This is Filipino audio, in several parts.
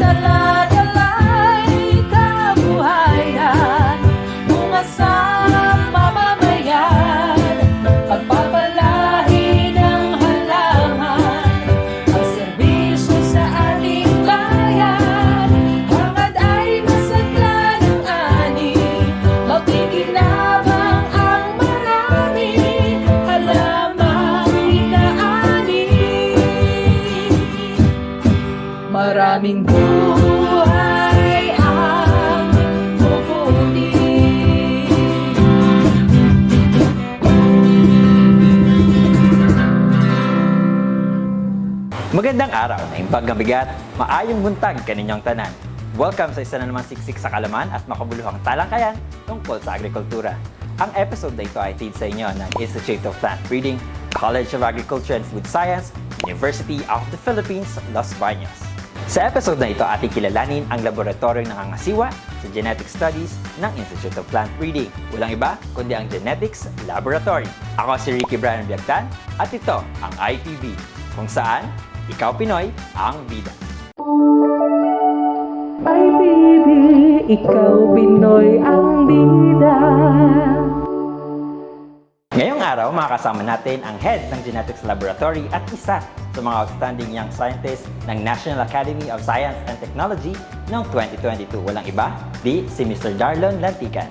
dala-dala'y kabuhayan, bunga sa mamamayan, pagpapalahi ng halaman, ang serbisyo sa ating bayan, hangad ay masagla ng ani, makikinabang ang marami, halamang inaani. Maraming buhay ang bubuti. Magandang araw na impag mabigat, maayong buntag kaninyong tanan. Welcome sa isa na namang siksik sa kalaman at makabuluhang talangkayan tungkol sa agrikultura. Ang episode na ito ay tid sa inyo ng Institute of Plant Breeding, College of Agriculture and Food Science, University of the Philippines, Los Baños. Sa episode na ito, ating kilalanin ang laboratoryong nangangasiwa sa Genetic Studies ng Institute of Plant Breeding. Walang iba kundi ang Genetics Laboratory. Ako si Ricky Brian Biagtan at ito ang IPB, kung saan ikaw Pinoy ang bida. Ay, baby, ikaw Pinoy ang bida. Ngayong araw, makakasama natin ang head ng Genetics Laboratory at isa sa mga outstanding young scientists ng National Academy of Science and Technology noong 2022. Walang iba, di si Mr. Darlon Lantican.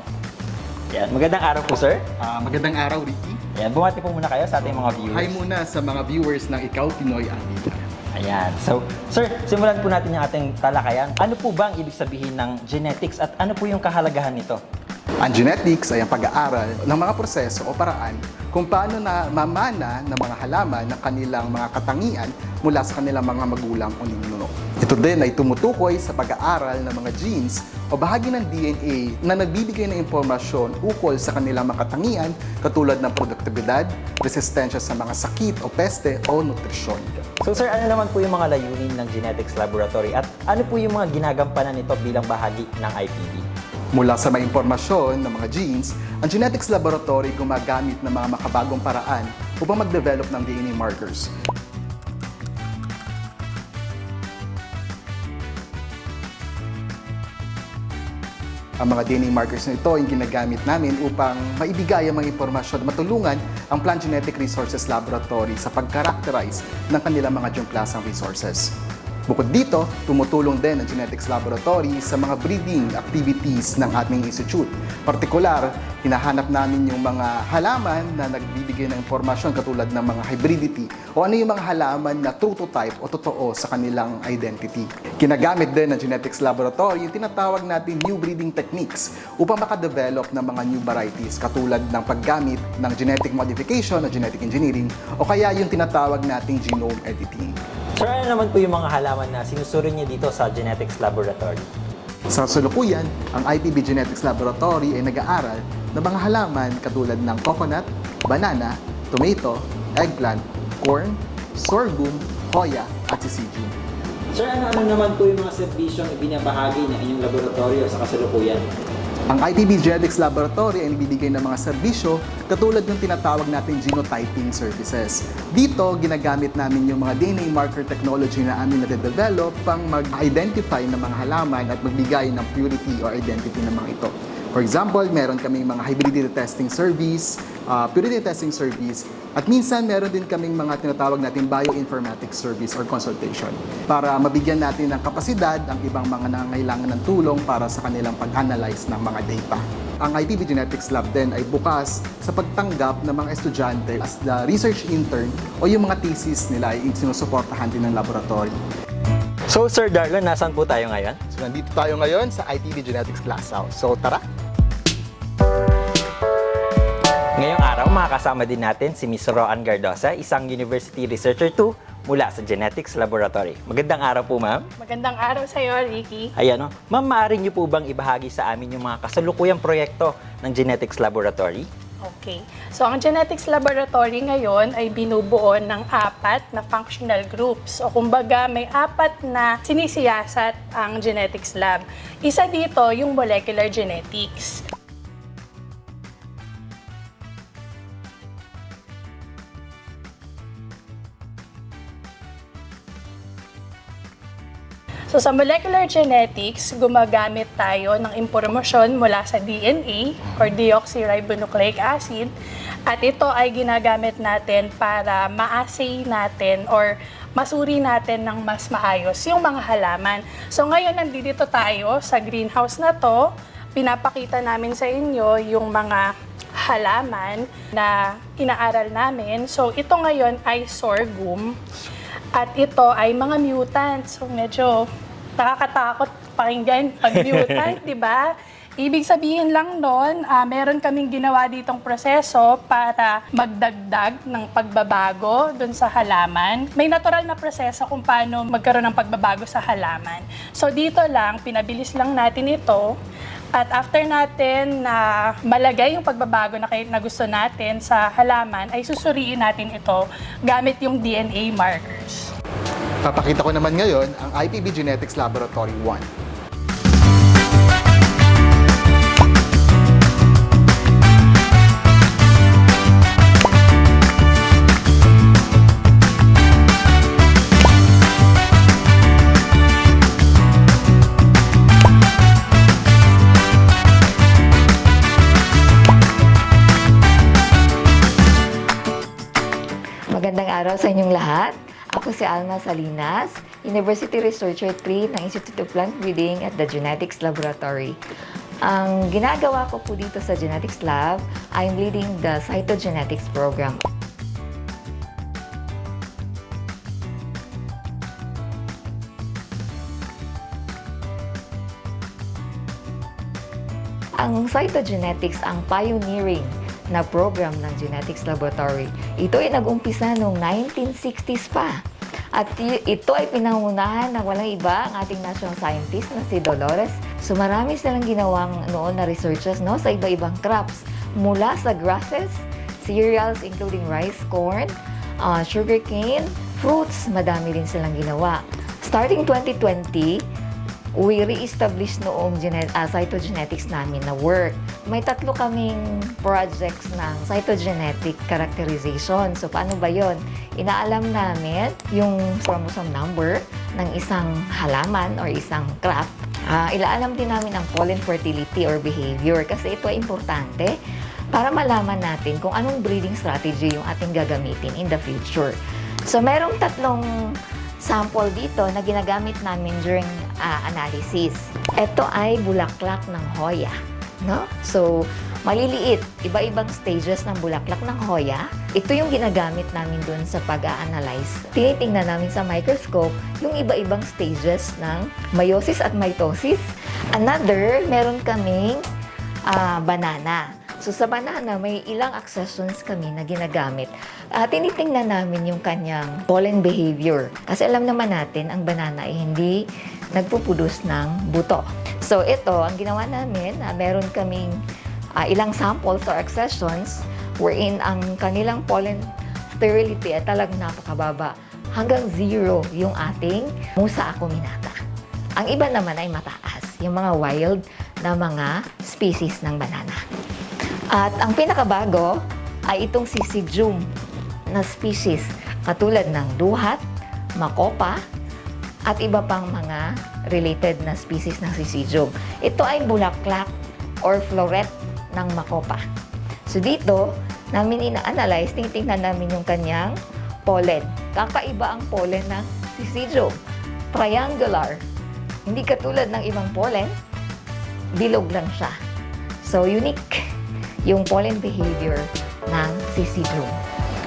Yan, magandang araw po, sir. Magandang araw, Ricky. Yan, bumati po muna kayo sa ating mga viewers. Hi muna sa mga viewers ng Ikaw Pinoy ang Bida. Ayan. So, sir, simulan po natin yung ating talakayan. Ano po ba ang ibig sabihin ng genetics at ano po yung kahalagahan nito? Ang genetics ay ang pag-aaral ng mga proseso o paraan kung paano na mamana ng mga halaman ng kanilang mga katangian mula sa kanilang mga magulang o ninuno. Ito din ay tumutukoy sa pag-aaral ng mga genes o bahagi ng DNA na nagbibigay ng impormasyon ukol sa kanilang mga katangian katulad ng produktibidad, resistensya sa mga sakit o peste o nutrisyon. So, sir, ano naman po yung mga layunin ng Genetics Laboratory at ano po yung mga ginagampanan nito bilang bahagi ng IPB? Mula sa mga impormasyon ng mga genes, ang Genetics Laboratory gumagamit ng mga makabagong paraan upang mag-develop ng DNA markers. Ang mga DNA markers na ito ay ginagamit namin upang maibigay ang mga impormasyon at matulungan ang Plant Genetic Resources Laboratory sa pag-characterize ng kanilang mga jungklasang resources. Bukod dito, tumutulong din ang Genetics Laboratory sa mga breeding activities ng ating institute. Partikular, hinahanap namin yung mga halaman na nagbibigay ng impormasyon katulad ng mga hybridity o ano yung mga halaman na true to type o totoo sa kanilang identity. Kinagamit din ng Genetics Laboratory yung tinatawag natin new breeding techniques upang makadevelop ng mga new varieties katulad ng paggamit ng genetic modification o genetic engineering o kaya yung tinatawag nating genome editing. Sir, ano naman po yung mga halaman na sinusuri niyo dito sa Genetics Laboratory? Sa kasalukuyan, ang IPB Genetics Laboratory ay nag-aaral ng mga halaman katulad ng coconut, banana, tomato, eggplant, corn, sorghum, hoya at sisidyum. Sir, ano naman po yung mga serbisyong ibinabahagi ng inyong laboratorio sa kasalukuyan? Ang IPB Genetics Laboratory ay nagbibigay ng mga serbisyo katulad ng tinatawag nating genotyping services. Dito, ginagamit namin yung mga DNA marker technology na amin na-develop pang mag-identify ng mga halaman at magbigay ng purity or identity ng mga ito. For example, meron kaming mga hybridity testing service, purity testing service, at minsan meron din kaming mga tinatawag natin bioinformatics service or consultation para mabigyan natin ng kapasidad ang ibang mga nangangailangan ng tulong para sa kanilang pag-analyze ng mga data. Ang IPB Genetics Lab din ay bukas sa pagtanggap ng mga estudyante as the research intern o yung mga thesis nila ay sinusuportahan din ng laboratory. So, Sir Darlon, nasaan po tayo ngayon? So, nandito tayo ngayon sa IPB Genetics Glasshouse. So, tara! Ngayong araw, makakasama din natin si Ms. Roan Gardosa, isang University Researcher 2 mula sa Genetics Laboratory. Magandang araw po, ma'am. Magandang araw sa iyo, Ricky. Ayan o. Ma'am, maaari niyo po bang ibahagi sa amin yung mga kasalukuyang proyekto ng Genetics Laboratory? Okay. So, ang Genetics Laboratory ngayon ay binubuo ng 4 na functional groups. O kumbaga, may 4 na sinisiyasat ang Genetics Lab. Isa dito, yung molecular genetics. So sa molecular genetics, gumagamit tayo ng impormasyon mula sa DNA or deoxyribonucleic acid at ito ay ginagamit natin para ma-assay natin or masuri natin ng mas maayos yung mga halaman. So ngayon nandito tayo sa greenhouse na to, pinapakita namin sa inyo yung mga halaman na inaaral namin. So ito ngayon ay sorghum. At ito ay mga mutants. So medyo nakakatakot pakinggan pag mutant, di ba? Ibig sabihin lang nun, meron kaming ginawa ditong proseso para magdagdag ng pagbabago dun sa halaman. May natural na proseso kung paano magkaroon ng pagbabago sa halaman. So dito lang, pinabilis lang natin ito. At after natin na malagay yung pagbabago na gusto natin sa halaman, ay susuriin natin ito gamit yung DNA markers. Papakita ko naman ngayon ang IPB Genetics Laboratory 1. Magandang araw sa inyong lahat. Ako si Alma Salinas, University Researcher 3 ng Institute of Plant Breeding at the Genetics Laboratory. Ang ginagawa ko po dito sa Genetics Lab, I'm leading the Cytogenetics program. Ang cytogenetics ang pioneering na program ng Genetics Laboratory. Ito ay nag-umpisa noong 1960s pa. At ito ay pinangunahan ng walang iba ang ating national scientist na si Dolores. So marami silang ginawang noon na researches sa iba-ibang crops. Mula sa grasses, cereals including rice, corn, sugarcane, fruits, madami rin silang ginawa. Starting 2020, we re-establish noong cytogenetics namin na work. May 3 kaming projects ng cytogenetic characterization. So, paano ba yon? Inaalam namin yung chromosome number ng isang halaman or isang crop. Ilaalam din namin ang pollen fertility or behavior kasi ito ay importante para malaman natin kung anong breeding strategy yung ating gagamitin in the future. So, merong 3 sample dito na ginagamit namin during analysis. Ito ay bulaklak ng Hoya. No? So, maliliit, iba-ibang stages ng bulaklak ng Hoya. Ito yung ginagamit namin dun sa pag-a-analyze. Tinitingnan namin sa microscope yung iba-ibang stages ng meiosis at mitosis. Another, meron kaming banana. So sa banana, may ilang accessions kami na ginagamit. Tinitingnan namin yung kanyang pollen behavior. Kasi alam naman natin, ang banana ay hindi nagpuproduce ng buto. So ito, ang ginawa namin, meron kaming ilang samples or accessions wherein ang kanilang pollen sterility ay talagang napakababa. Hanggang 0 yung ating Musa acuminata. Ang iba naman ay mataas, yung mga wild na mga species ng banana. At ang pinakabago ay itong Syzygium na species katulad ng duhat, makopa, at iba pang mga related na species ng Syzygium. Ito ay bulaklak or floret ng makopa. So dito, namin ina-analyze, tingnan namin yung kanyang pollen. Kakaiba ang pollen ng Syzygium. Triangular. Hindi katulad ng ibang pollen, bilog lang siya. So unique yung pollen behavior ng Syzygium.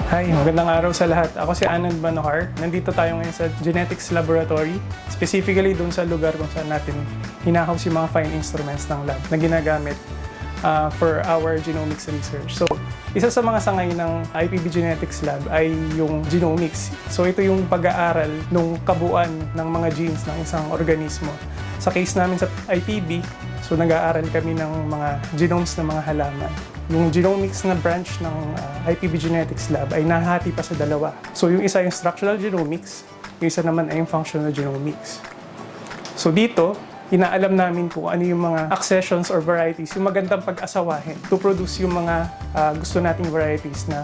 Hi, magandang araw sa lahat. Ako si Anand Manohar. Nandito tayo ngayon sa Genetics Laboratory, specifically doon sa lugar kung saan natin hinahouse yung mga fine instruments ng lab na ginagamit for our genomics research. So, isa sa mga sangay ng IPB Genetics Lab ay yung genomics. So, ito yung pag-aaral ng kabuuan ng mga genes ng isang organismo. Sa case namin sa IPB, so nag-aaral kami ng mga genomes ng mga halaman. Yung genomics na branch ng IPB Genetics Lab ay nahati pa sa 2. So yung isa yung structural genomics, yung isa naman ay yung functional genomics. So dito, inaalam namin kung ano yung mga accessions or varieties, yung magandang pag-asawahin to produce yung mga gusto nating varieties na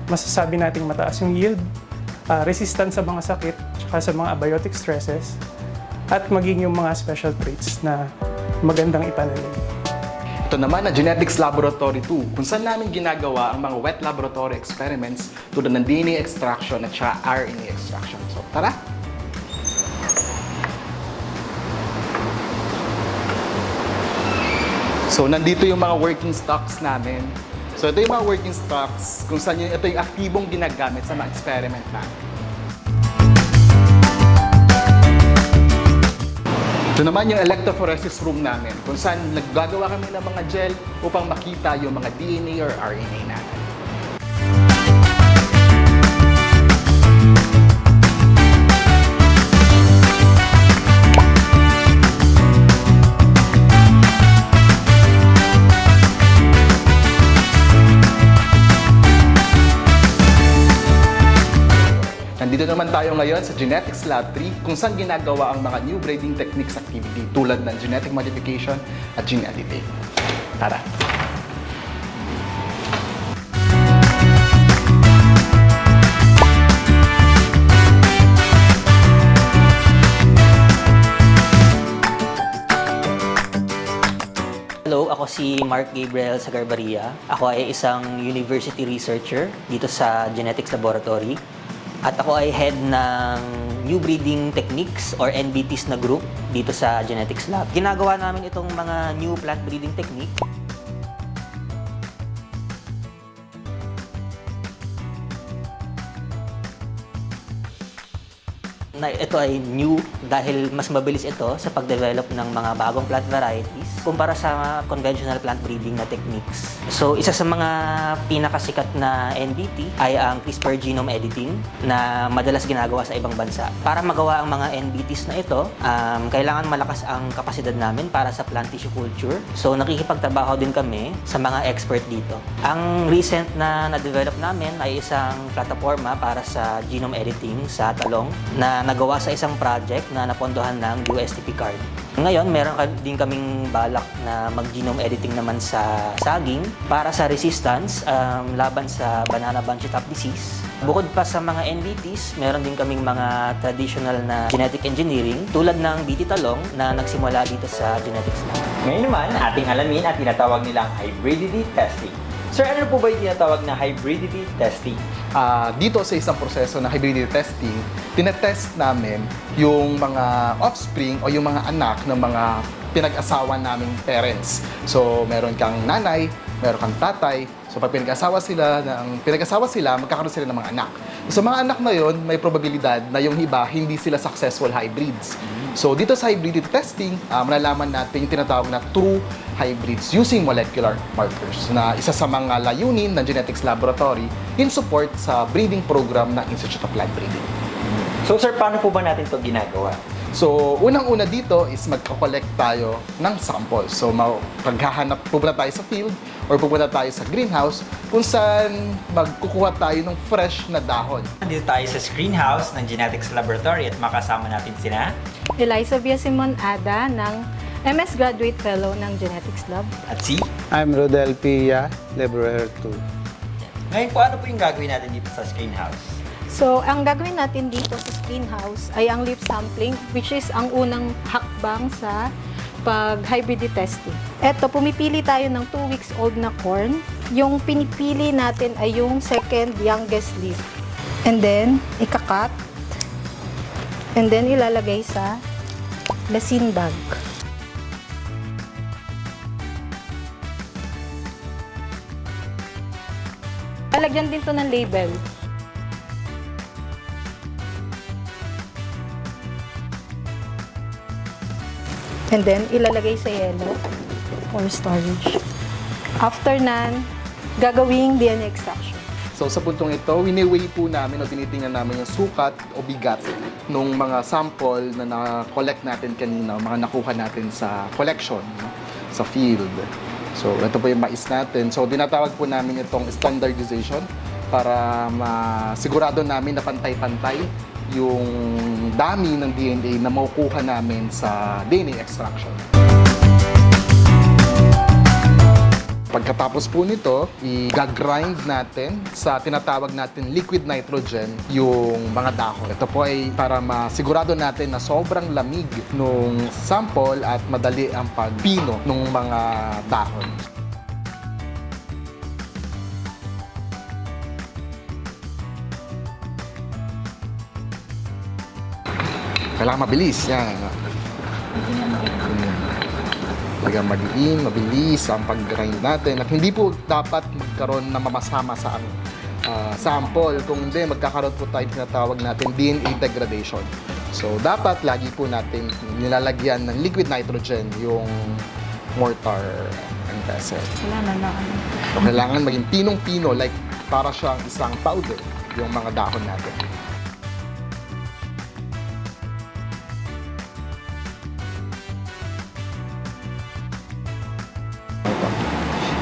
masasabi nating mataas yung yield, resistant sa mga sakit, tsaka sa mga abiotic stresses, at maging yung mga special traits na magandang ipananim. Ito naman ang Genetics Laboratory 2, kung saan namin ginagawa ang mga wet laboratory experiments tulad ng DNA extraction at saka RNA extraction. So, tara! So, nandito yung mga working stocks namin. So, ito yung mga working stocks kung saan ito yung aktibong ginagamit sa mga experiment namin. Ito naman yung electrophoresis room namin kung saan naggagawa kami ng mga gel upang makita yung mga DNA or RNA natin. Nandito naman tayo ngayon sa Genetics Lab 3 kung saan ginagawa ang mga new breeding techniques activity tulad ng genetic modification at gene editing. Tara! Hello, ako si Mark Gabriel Sagarbaria. Ako ay isang university researcher dito sa Genetics Laboratory. At ako ay head ng New Breeding Techniques or NBTs na group dito sa Genetics Lab. Ginagawa namin itong mga new plant breeding technique. Ito ay new dahil mas mabilis ito sa pag-develop ng mga bagong plant varieties kumpara sa conventional plant breeding na techniques. So, isa sa mga pinakasikat na NBT ay ang CRISPR genome editing na madalas ginagawa sa ibang bansa. Para magawa ang mga NBTs na ito, kailangan malakas ang kapasidad namin para sa plant tissue culture. So, nakikipagtrabaho din kami sa mga expert dito. Ang recent na na-develop namin ay isang plataforma para sa genome editing sa talong na nagawa sa isang project na napondohan ng USTP card. Ngayon, meron din kaming balak na mag-genome editing naman sa saging para sa resistance laban sa banana bunchy top disease. Bukod pa sa mga NBTs, meron din kaming mga traditional na genetic engineering tulad ng BT talong na nagsimula dito sa Genetics Lab. Ngayon naman, ating alamin at tinatawag nilang hybridity testing. Sir, ano po ba yung tinatawag na hybridity testing? Dito sa isang proseso na hybridity testing, tinetest namin yung mga offspring o yung mga anak ng mga pinag-asawa naming parents. So, meron kang nanay, meron kang tatay. So, pag pinag-asawa sila, magkakaroon sila ng mga anak. So, mga anak na yon, may probabilidad na yung iba, hindi sila successful hybrids. So, dito sa hybridity testing, malalaman natin yung tinatawag na true hybrids using molecular markers na isa sa mga layunin ng Genetics Laboratory in support sa breeding program ng Institute of Plant Breeding. So sir, paano po ba natin ito ginagawa? So, unang-una dito is magka-collect tayo ng samples. So, pupunta tayo sa field or pupunta tayo sa greenhouse kung saan magkukuha tayo ng fresh na dahon. Nandito tayo sa screenhouse ng Genetics Laboratory at makasama natin sina Eliza Villasimon Ada ng MS Graduate Fellow ng Genetics Lab. at si. I'm Rodel Pia, Laborer 2. Ngayon po, ano po yung gagawin natin dito sa screenhouse? So, ang gagawin natin dito sa greenhouse ay ang leaf sampling, which is ang unang hakbang sa pag-hybridity testing. Eto, pumipili tayo ng 2 weeks old na corn. Yung pinipili natin ay yung second youngest leaf. And then, ikakat. And then, ilalagay sa lasin bag. Lalagyan din to ng label. And then, ilalagay sa yellow for storage. After nan, gagawing DNA extraction. So, sa puntong ito, wini-weigh po namin o tinitingnan namin yung sukat o bigat ng mga sample na na-collect natin kanina, mga nakuha natin sa collection, no? Sa field. So, ito po yung mais natin. So, dinatawag po namin itong standardization para masigurado namin na pantay-pantay yung dami ng DNA na makukuha namin sa DNA extraction. Pagkatapos po nito, i-grind natin sa tinatawag natin liquid nitrogen yung mga dahon. Ito po ay para masigurado natin na sobrang lamig nung sample at madali ang pagpino ng mga dahon. Kailangan mabilis. Yan. Talagang magiging mabilis ang pag-grind natin at hindi po dapat magkaroon na mamasama sa sample. Kung hindi, magkakaroon po tayo tinatawag natin DNA degradation. So, dapat lagi po natin nilalagyan ng liquid nitrogen yung mortar and pestle. So, kailangan maging pinong-pino, like para siyang isang powder yung mga dahon natin.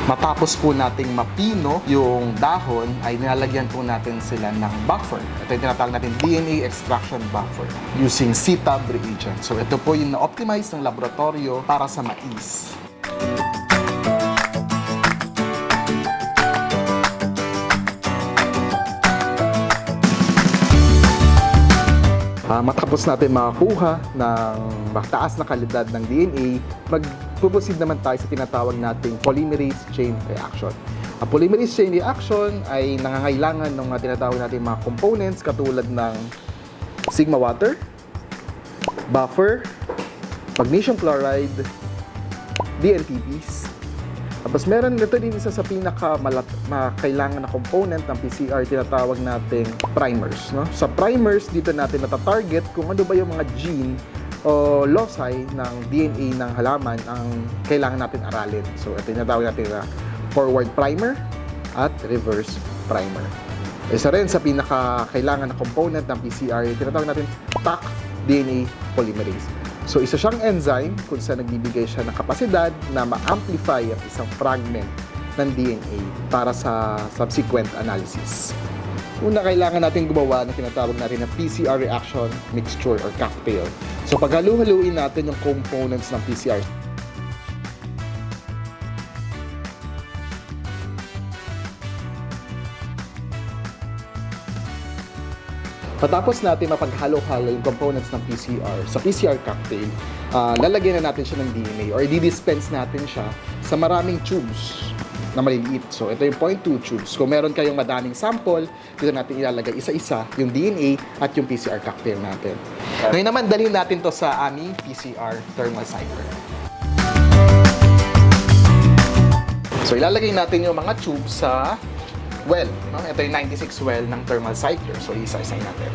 Matapos po nating mapino yung dahon, ay nilalagyan po natin sila ng buffer. Ito yung tinatawag natin DNA extraction buffer using CTAB reagent. So ito po yung na-optimize ng laboratorio para sa mais. Matapos natin makakuha ng mataas na kalidad ng DNA, mag-proceed naman tayo sa tinatawag nating polymerase chain reaction. Ang polymerase chain reaction ay nangangailangan ng mga tinatawag nating mga components katulad ng sigma water, buffer, magnesium chloride, DNTPs. Tapos meron ito din isa sa kailangan na component ng PCR, tinatawag nating primers. No? Sa primers, dito natin natatarget kung ano ba yung mga gene o loci ng DNA ng halaman ang kailangan natin aralin. So ito yung tinatawag natin na forward primer at reverse primer. Isa rin sa kailangan na component ng PCR, tinatawag natin Taq DNA polymerase. So, isa siyang enzyme kung saan nagbibigay siya ng kapasidad na ma-amplify ang isang fragment ng DNA para sa subsequent analysis. Una, kailangan natin gumawa ng tinatawag natin na PCR reaction mixture or cocktail. So, paghalu-haluin natin yung components ng PCR. Patapos natin mapaghalo-halo yung components ng PCR sa PCR cocktail, lalagyan na natin siya ng DNA or di-dispense natin siya sa maraming tubes na maliliit. So, ito yung 0.2 tubes. Kung meron kayong madaming sample, dito natin ilalagay isa-isa yung DNA at yung PCR cocktail natin. Ngayon naman, dalhin natin to sa aming PCR thermal cycler. So, ilalagay natin yung mga tubes sa well. No? Ito yung 96 well ng thermal cycler. So, isa-isay natin.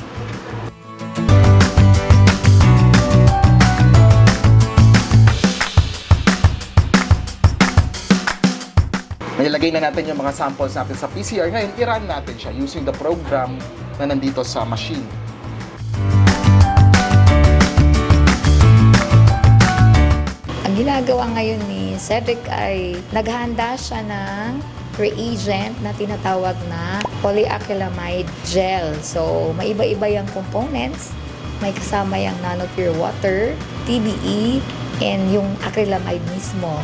Nilagay na natin yung mga samples natin sa PCR. Ngayon, i-run natin siya using the program na nandito sa machine. Ang ginagawa ngayon ni Cedric ay naghahanda siya ng reagent na tinatawag na polyacrylamide gel. So, maiba-iba yung components. May kasama yung nanopure water, TBE, and yung acrylamide mismo.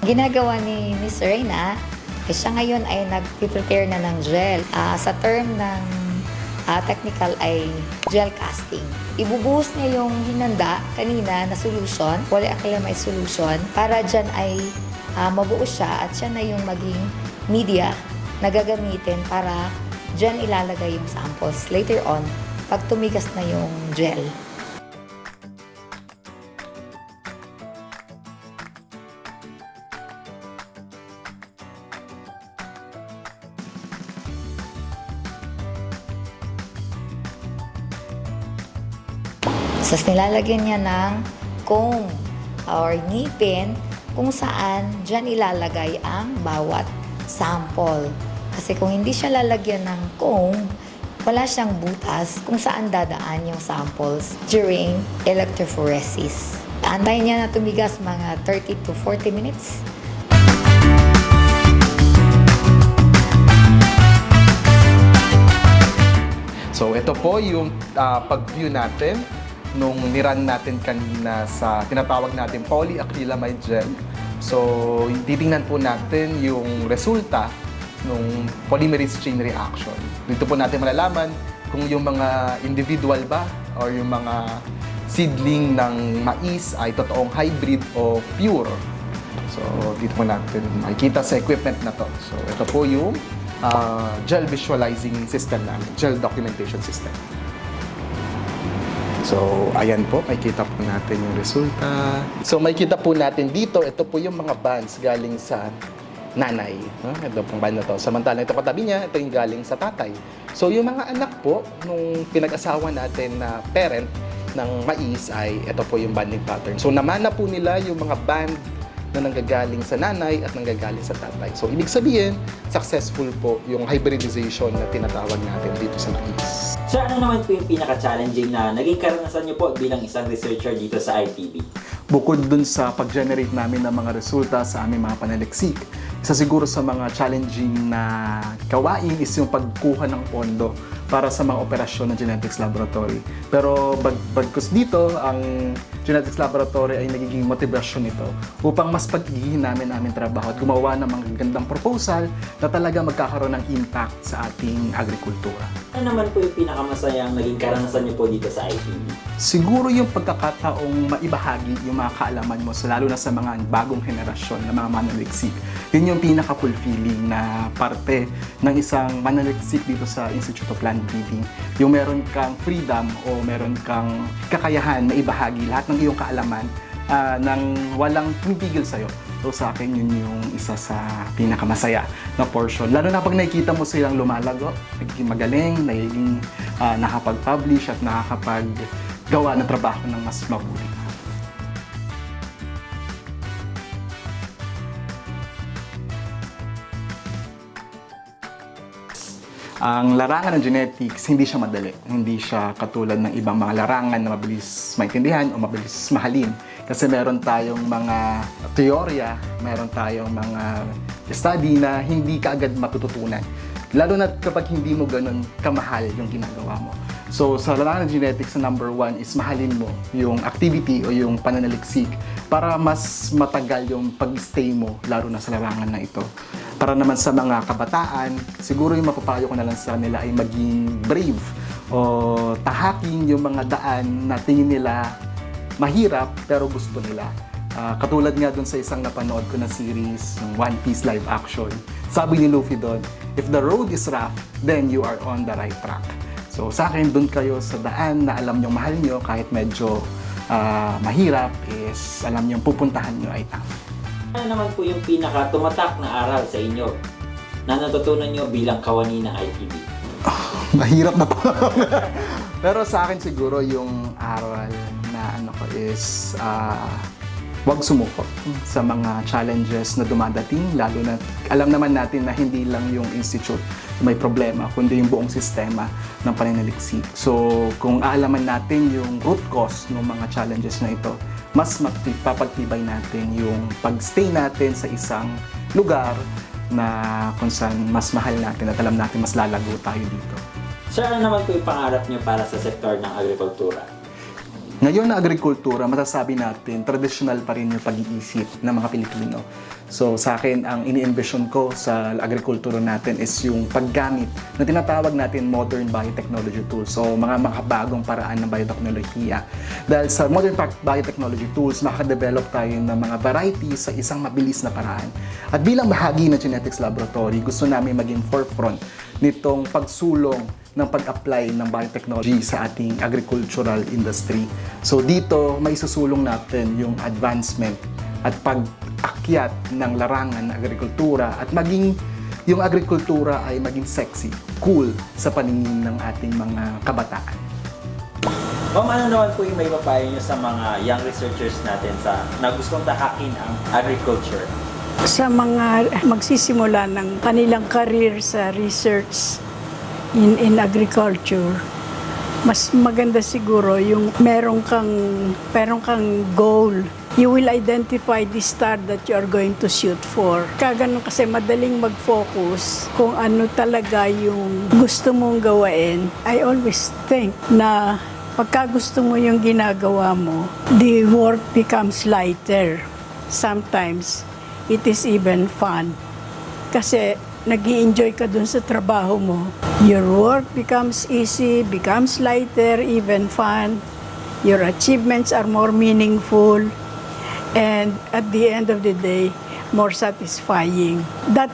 Ginagawa ni Miss Reyna, siya ngayon ay nag-prepare na ng gel. Sa term ng technical ay gel casting. Ibubuhos niya yung hinanda kanina na solution, polyacrylamide solution, para dyan ay mabuo siya at siya na yung maging media na gagamitin para dyan ilalagay yung samples later on pag tumigas na yung gel. Tapos nilalagyan niya ng comb or ngipin kung saan dyan ilalagay ang bawat sample. Kasi kung hindi siya lalagyan ng comb, wala siyang butas kung saan dadaan yung samples during electrophoresis. Antayin niya na tumigas mga 30 to 40 minutes. So ito po yung pag-view natin nung niran natin kanina sa tinatawag natin polyacrylamide gel. So titingnan po natin yung resulta nung polymerase chain reaction. Dito po natin malalaman kung yung mga individual ba or yung mga seedling ng mais ay totoong hybrid o pure. So dito po natin makikita sa equipment na to. So ito po yung gel visualizing system namin, gel documentation system. So, ayan po, makikita po natin yung resulta. So, makikita po natin dito, ito po yung mga bands galing sa nanay. No? Ito pong band na to. Samantalang ito katabi niya, ito yung galing sa tatay. So, yung mga anak po, nung pinag-asawa natin na parent ng mais ay ito po yung banding pattern. So, namana po nila yung mga band na nanggagaling sa nanay at nanggagaling sa tatay. So, ibig sabihin, successful po yung hybridization na tinatawag natin dito sa mais. Sir, ano naman po yung pinaka-challenging na naging karanasan niyo po bilang isang researcher dito sa ITB? Bukod dun sa pag-generate namin ng mga resulta sa aming mga panaliksik, isa siguro sa mga challenging na gawain is yung pagkuha ng pondo para sa mga operasyon ng genetics laboratory. Pero bagkus dito, ang genetics laboratory ay nagiging motivasyon nito upang mas pag-igihin namin aming trabaho at gumawa ng mga gandang proposal na talaga magkakaroon ng impact sa ating agrikultura. Ano naman po yung pinakamasayang naging karanasan niyo po dito sa ITB? Siguro yung pagkakataong maibahagi yung mga kaalaman mo, lalo na sa mga bagong henerasyon na mga mananaliksik. Yun yung pinaka-fulfilling na parte ng isang mananaliksik dito sa Institute of Plant Breeding. Yung meron kang freedom o meron kang kakayahan na ibahagi lahat ng iyong kaalaman nang walang pumipigil sa'yo. So sa akin, yun yung isa sa pinakamasaya na portion. Lalo na pag nakikita mo silang lumalago, nagiging magaling, nagiging nakapag-publish at nakakapag-gawa ng trabaho ng mas mabuti. Ang larangan ng genetics, hindi siya madali. Hindi siya katulad ng ibang mga larangan na mabilis maintindihan o mabilis mahalin. Kasi meron tayong mga teorya, meron tayong mga study na hindi kaagad matututunan. Lalo na kapag hindi mo ganun kamahal yung ginagawa mo. So, sa larangan ng genetics, number 1 is mahalin mo yung activity o yung pananaliksik para mas matagal yung pag-stay mo, lalo na sa larangan na ito. Para naman sa mga kabataan, siguro yung mapapayo ko na lang sa nila ay maging brave o tahakin yung mga daan na tingin nila mahirap pero gusto nila. Katulad nga dun sa isang napanood ko na series, yung One Piece live action. Sabi ni Luffy doon, if the road is rough, then you are on the right track. So sa akin, dun kayo sa daan na alam nyo mahal nyo kahit medyo mahirap is alam nyo pupuntahan nyo ay tama. Ano naman po yung pinaka-tumatak na aral sa inyo na natutunan nyo bilang kawani ng ITB? Mahirap na to. Pero sa akin siguro yung aral na ano ko is huwag sumuko sa mga challenges na dumadating, lalo na alam naman natin na hindi lang yung institute may problema, kundi yung buong sistema ng pananaliksik. So kung aalaman natin yung root cause ng mga challenges na ito, mas mapapagtibay natin yung pag-stay natin sa isang lugar na kung saan mas mahal natin at alam natin mas lalago tayo dito. Sir, ano naman po yung pangarap nyo para sa sektor ng agrikultura? Ngayon na agrikultura, masasabi natin, traditional pa rin yung pag-iisip ng mga Pilipino. So sa akin, ang ini-envision ko sa agrikultura natin is yung paggamit na tinatawag natin modern biotechnology tools. So mga makabagong paraan ng bioteknolohiya. Dahil sa modern biotechnology tools, makadevelop tayo ng mga varieties sa isang mabilis na paraan. At bilang bahagi ng genetics laboratory, gusto namin maging forefront nitong pagsulong ng pag-apply ng biotechnology sa ating agricultural industry. So dito, may susulong natin yung advancement at pag-akyat ng larangan ng agrikultura at maging yung agrikultura ay maging sexy, cool sa paningin ng ating mga kabataan. Ma'am, ano naman po yung may papayo nyo sa mga young researchers natin na gustong tahakin ang agriculture? Sa mga magsisimula ng kanilang career sa research in agriculture, mas maganda siguro yung meron kang goal you will identify the star that you are going to shoot for. Kaganon kasi madaling mag-focus kung ano talaga yung gusto mong gawain. I always think na pagka gusto mo yung ginagawa mo, the work becomes lighter. Sometimes, it is even fun. Kasi nag-i-enjoy ka dun sa trabaho mo. Your work becomes easy, becomes lighter, even fun. Your achievements are more meaningful. And at the end of the day, more satisfying. That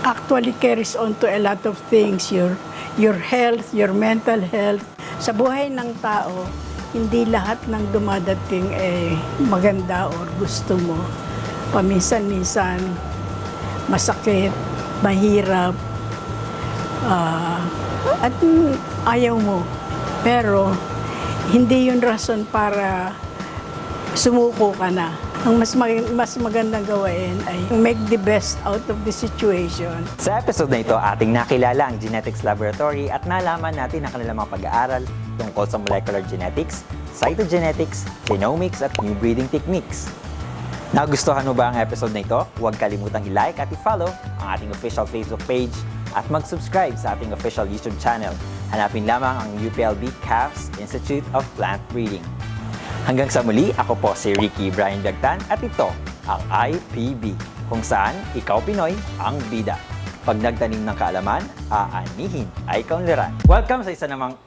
actually carries on to a lot of things. Your health, your mental health. Sa buhay ng tao, hindi lahat ng dumadating maganda or gusto mo. Paminsan-minsan, masakit, mahirap, at ayaw mo. Pero, hindi yun rason para sumuko ka na. Ang mas magandang gawain ay make the best out of the situation. Sa episode na ito, ating nakilala ang Genetics Laboratory at nalaman natin ang kanilang mga pag-aaral tungkol sa molecular genetics, cytogenetics, genomics at new breeding techniques. Nagustuhan mo ba ang episode na ito? Huwag kalimutang i-like at i-follow ang ating official Facebook page at mag-subscribe sa ating official YouTube channel. Hanapin lamang ang UPLB CAFS Institute of Plant Breeding. Hanggang sa muli, ako po si Ricky Brian Dagtan at ito ang IPB, kung saan ikaw Pinoy ang bida. Pag nagtanim ng kaalaman, aanihin ay kaunlaran. Welcome sa isa namang